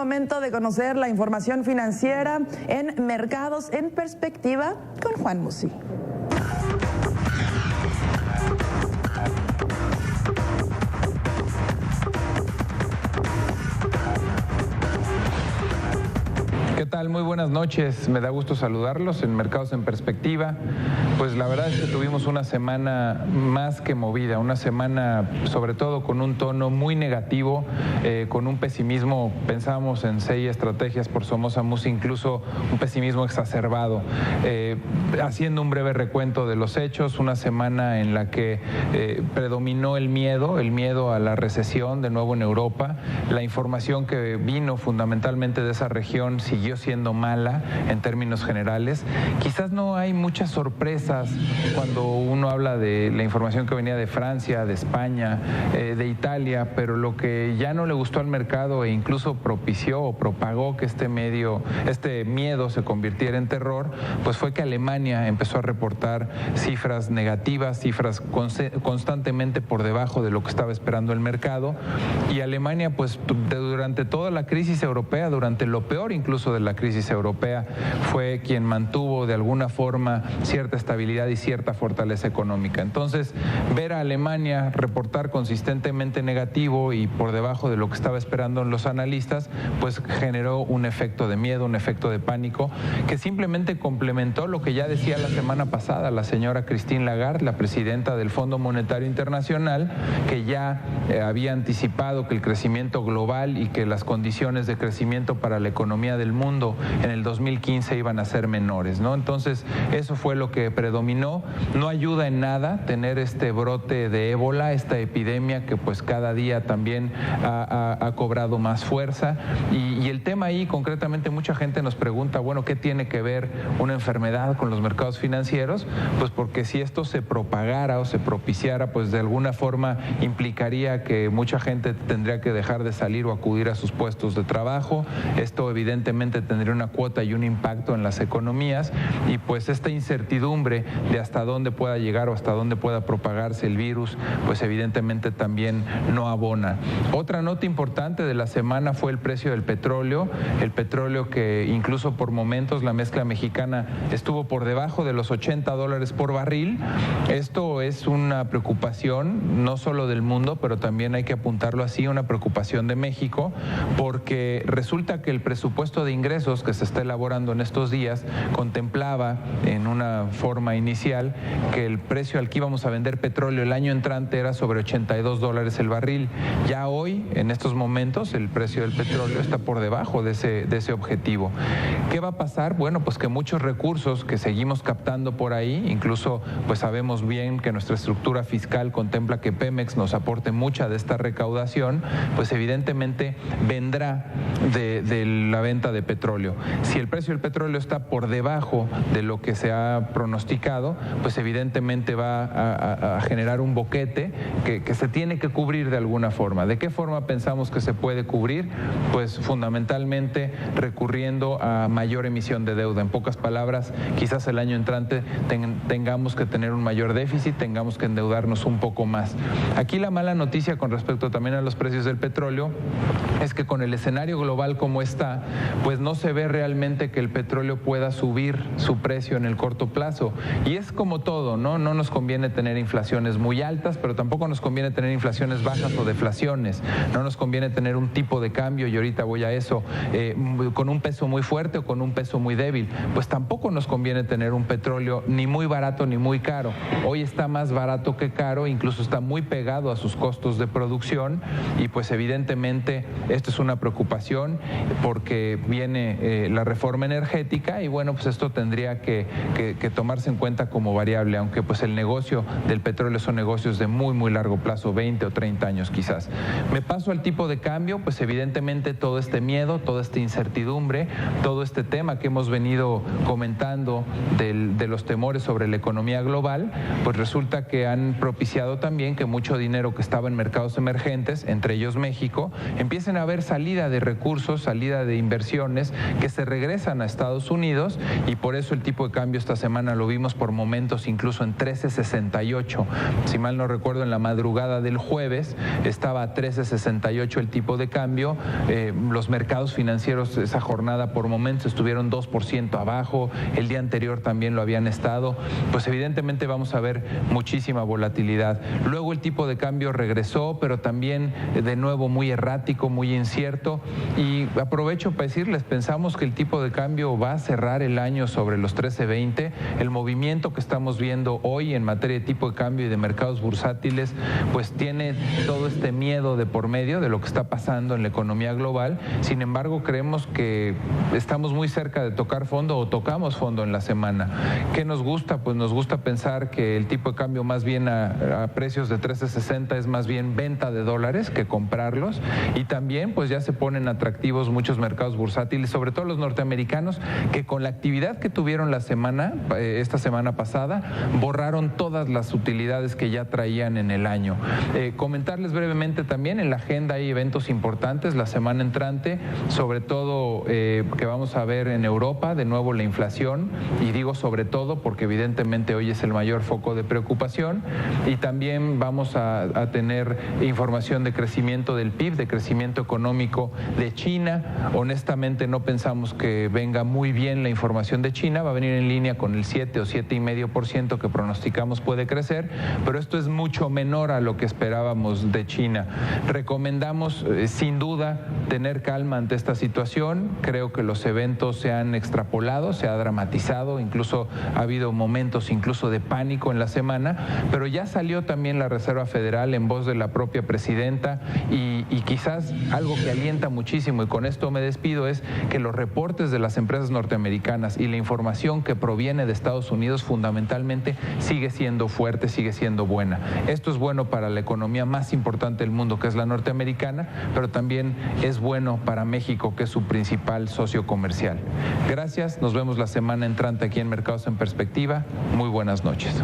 momento de conocer la información financiera en Mercados en Perspectiva con Juan Musi. ¿Qué tal? Muy buenas noches. Me da gusto saludarlos en Mercados en Perspectiva. Pues la verdad es que tuvimos una semana más que movida, una semana sobre todo con un tono muy negativo, con un pesimismo, pensábamos en 6 estrategias por Somoza Musi, incluso un pesimismo exacerbado. Haciendo un breve recuento de los hechos, una semana en la que predominó el miedo a la recesión de nuevo en Europa. La información que vino fundamentalmente de esa región siguió siendo mala en términos generales. Quizás no hay muchas sorpresas cuando uno habla de la información que venía de Francia, de España, de Italia, pero lo que ya no le gustó al mercado e incluso propició o propagó que este miedo se convirtiera en terror, pues fue que Alemania empezó a reportar cifras negativas, cifras constantemente por debajo de lo que estaba esperando el mercado, y Alemania pues durante toda la crisis europea, durante lo peor incluso de la crisis europea, fue quien mantuvo de alguna forma cierta estabilidad y cierta fortaleza económica. Entonces, ver a Alemania reportar consistentemente negativo y por debajo de lo que estaba esperando los analistas, pues generó un efecto de miedo, un efecto de pánico, que simplemente complementó lo que ya decía la semana pasada la señora Christine Lagarde, la presidenta del Fondo Monetario Internacional, que ya había anticipado que el crecimiento global y que las condiciones de crecimiento para la economía del mundo en el 2015 iban a ser menores, ¿no? Entonces, eso fue lo que predominó. No ayuda en nada tener este brote de ébola, esta epidemia que pues cada día también ha cobrado más fuerza. Y el tema ahí, concretamente, mucha gente nos pregunta, bueno, ¿qué tiene que ver una enfermedad con los mercados financieros? Pues porque si esto se propagara o se propiciara, pues de alguna forma implicaría que mucha gente tendría que dejar de salir o acudir a sus puestos de trabajo. Esto evidentemente tendría una cuota y un impacto en las economías, y pues esta incertidumbre de hasta dónde pueda llegar o hasta dónde pueda propagarse el virus, pues evidentemente también no abona. Otra nota importante de la semana fue el precio del petróleo, que incluso por momentos la mezcla mexicana estuvo por debajo de los $80 por barril. Esto es una preocupación no solo del mundo, pero también hay que apuntarlo así, una preocupación de México, porque resulta que el presupuesto de ingresos que se está elaborando en estos días contemplaba en una forma inicial que el precio al que íbamos a vender petróleo el año entrante era sobre $82 el barril. Ya hoy, en estos momentos, el precio del petróleo está por debajo de ese objetivo. ¿Qué va a pasar? Bueno, pues que muchos recursos que seguimos captando por ahí, incluso pues sabemos bien que nuestra estructura fiscal contempla que Pemex nos aporte mucha de esta recaudación, pues evidentemente vendrá de la venta de petróleo. Si el precio del petróleo está por debajo de lo que se ha pronosticado, pues evidentemente va a generar un boquete que se tiene que cubrir de alguna forma. ¿De qué forma pensamos que se puede cubrir? Pues fundamentalmente recurriendo a mayor emisión de deuda. En pocas palabras, quizás el año entrante tengamos que tener un mayor déficit, tengamos que endeudarnos un poco más. Aquí la mala noticia con respecto también a los precios del petróleo es que con el escenario global como está, pues no se ve realmente que el petróleo pueda subir su precio en el corto plazo. Y es como todo, ¿no? No nos conviene tener inflaciones muy altas, pero tampoco nos conviene tener inflaciones bajas o deflaciones. No nos conviene tener un tipo de cambio, y ahorita voy a eso, con un peso muy fuerte o con un peso muy débil. Pues tampoco nos conviene tener un petróleo ni muy barato ni muy caro. Hoy está más barato que caro, incluso está muy pegado a sus costos de producción, y pues evidentemente esto es una preocupación porque viene la reforma energética, y bueno, pues esto tendría que tomarse en cuenta como variable, aunque pues el negocio del petróleo son negocios de muy largo plazo, 20 o 30 años quizás. Me paso al tipo de cambio, pues evidentemente todo este miedo, toda esta incertidumbre, todo este tema que hemos venido comentando de los temores sobre la economía global, pues resulta que han propiciado también que mucho dinero que estaba en mercados emergentes, entre ellos México, empiecen a haber salida de recursos, salida de inversiones que se regresan a Estados Unidos, y por eso el tipo de cambio esta semana lo vimos por momentos incluso en 13.68. Si mal no recuerdo, en la madrugada del jueves estaba a 13.68 el tipo de cambio. Los mercados financieros esa jornada por momentos estuvieron 2% abajo, el día anterior también lo habían estado. Pues evidentemente vamos a ver muchísima volatilidad. Luego el tipo de cambio regresó, pero también de nuevo muy errático, muy incierto, y aprovecho para decirles, pensamos que el tipo de cambio va a cerrar el año sobre los 13.20. El movimiento que estamos viendo hoy en materia de tipo de cambio y de mercados bursátiles pues tiene todo este miedo de por medio de lo que está pasando en la economía global. Sin embargo, creemos que estamos muy cerca de tocar fondo, o tocamos fondo en la semana. ¿Qué nos gusta? Pues nos gusta pensar que el tipo de cambio más bien a precios de 13.60 es más bien venta de dólares que comprarlos, y también pues ya se ponen atractivos muchos mercados bursátiles, sobre todo los norteamericanos, que con la actividad que tuvieron esta semana pasada, borraron todas las utilidades que ya traían en el año. Comentarles brevemente también, en la agenda hay eventos importantes la semana entrante, sobre todo que vamos a ver en Europa, de nuevo la inflación, y digo sobre todo porque evidentemente hoy es el mayor foco de preocupación, y también vamos a tener información de crecimiento del PIB, de crecimiento económico de China. Honestamente no pensamos que venga muy bien la información de China, va a venir en línea con el 7 o 7,5% que pronosticamos puede crecer, pero esto es mucho menor a lo que esperábamos de China. Recomendamos sin duda tener calma ante esta situación. Creo que los eventos se han extrapolado, se ha dramatizado, incluso ha habido momentos incluso de pánico en la semana, pero ya salió también la Reserva Federal en voz de la propia presidenta, y quizás algo que alienta muchísimo, y con esto me despido, es que los reportes de las empresas norteamericanas y la información que proviene de Estados Unidos fundamentalmente sigue siendo fuerte, sigue siendo buena. Esto es bueno para la economía más importante del mundo, que es la norteamericana, pero también es bueno para México, que es su principal socio comercial. Gracias, nos vemos la semana entrante aquí en Mercados en Perspectiva. Muy buenas noches.